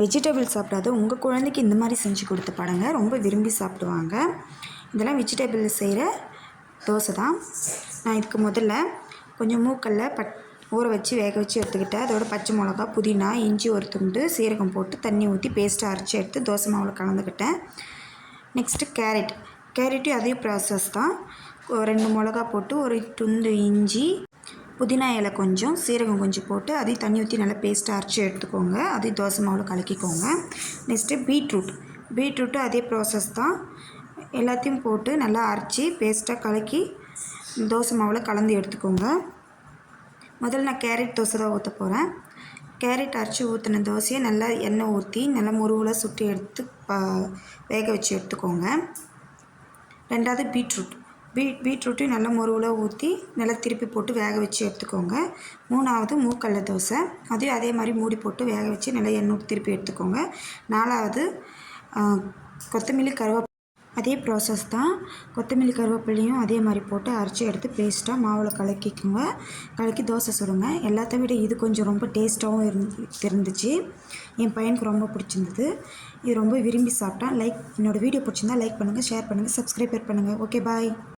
Vegetable சாப்பிடாத உங்கள் குழந்தைக்கு இந்த மாதிரி செஞ்சு கொடுத்து பாருங்க, ரொம்ப விரும்பி சாப்பிடுவாங்க. இதெல்லாம் வெஜிடபிள் செய்கிற தோசை தான். நான் இதுக்கு முதல்ல கொஞ்சம் மூக்கல்ல ஊற வச்சு வேக வச்சு எடுத்துக்கிட்டேன். அதோட பச்சை மிளகா, புதினா, இஞ்சி ஒரு துண்டு, சீரகம் போட்டு தண்ணி ஊற்றி பேஸ்ட்டாக அரைச்சி எடுத்து தோசை மாவில் கலந்துக்கிட்டேன். நெக்ஸ்ட்டு கேரட்டும் அதே ப்ராசஸ் தான். 2 மிளகா போட்டு ஒரு துண்டு இஞ்சி, புதினா இலை கொஞ்சம், சீரகம் கொஞ்சம் போட்டு அதையும் தண்ணி ஊற்றி நல்லா பேஸ்ட்டாக அரைச்சி எடுத்துக்கோங்க. அதையும் தோசை மாவில் கலக்கிக்கோங்க. நெக்ஸ்ட்டு பீட்ரூட்டு அதே ப்ராசஸ் தான். எல்லாத்தையும் போட்டு நல்லா அரைச்சி பேஸ்ட்டாக கலக்கி தோசை மாவில் கலந்து எடுத்துக்கோங்க. முதல்ல நான் கேரட் தோசை தான் ஊற்ற போகிறேன். கேரட் அரைச்சி ஊற்றின தோசையை நல்லா எண்ணெய் ஊற்றி நல்லா முருவில் சுட்டு எடுத்து வேக வச்சு எடுத்துக்கோங்க. ரெண்டாவது பீட்ரூட்டையும் நல்லா முருவில் ஊற்றி நல்லா திருப்பி போட்டு வேக வச்சு எடுத்துக்கோங்க. மூணாவது மூக்கல்ல தோசை, அதையும் அதே மாதிரி மூடி போட்டு வேக வச்சு நல்லா எண்ணெய் ஊற்றி திருப்பி எடுத்துக்கோங்க. நாலாவது கொத்தமல்லி அதே ப்ராசஸ் தான். கொத்தமல்லி கருவேப்பிலையும் அதே மாதிரி போட்டு அரைச்சி எடுத்து பேஸ்ட்டாக மாவில் கலக்கி தோசை சுடுங்க. எல்லாத்த விட இது கொஞ்சம் ரொம்ப டேஸ்ட்டாகவும் இருந்துச்சு. என் பையனுக்கு ரொம்ப பிடிச்சிருந்தது. இது ரொம்ப விரும்பி சாப்பிட்டான். என்னோடய வீடியோ பிடிச்சிருந்தா லைக் பண்ணுங்கள், ஷேர் பண்ணுங்கள், சப்ஸ்கிரைப் பண்ணுங்கள். ஓகே, பாய்.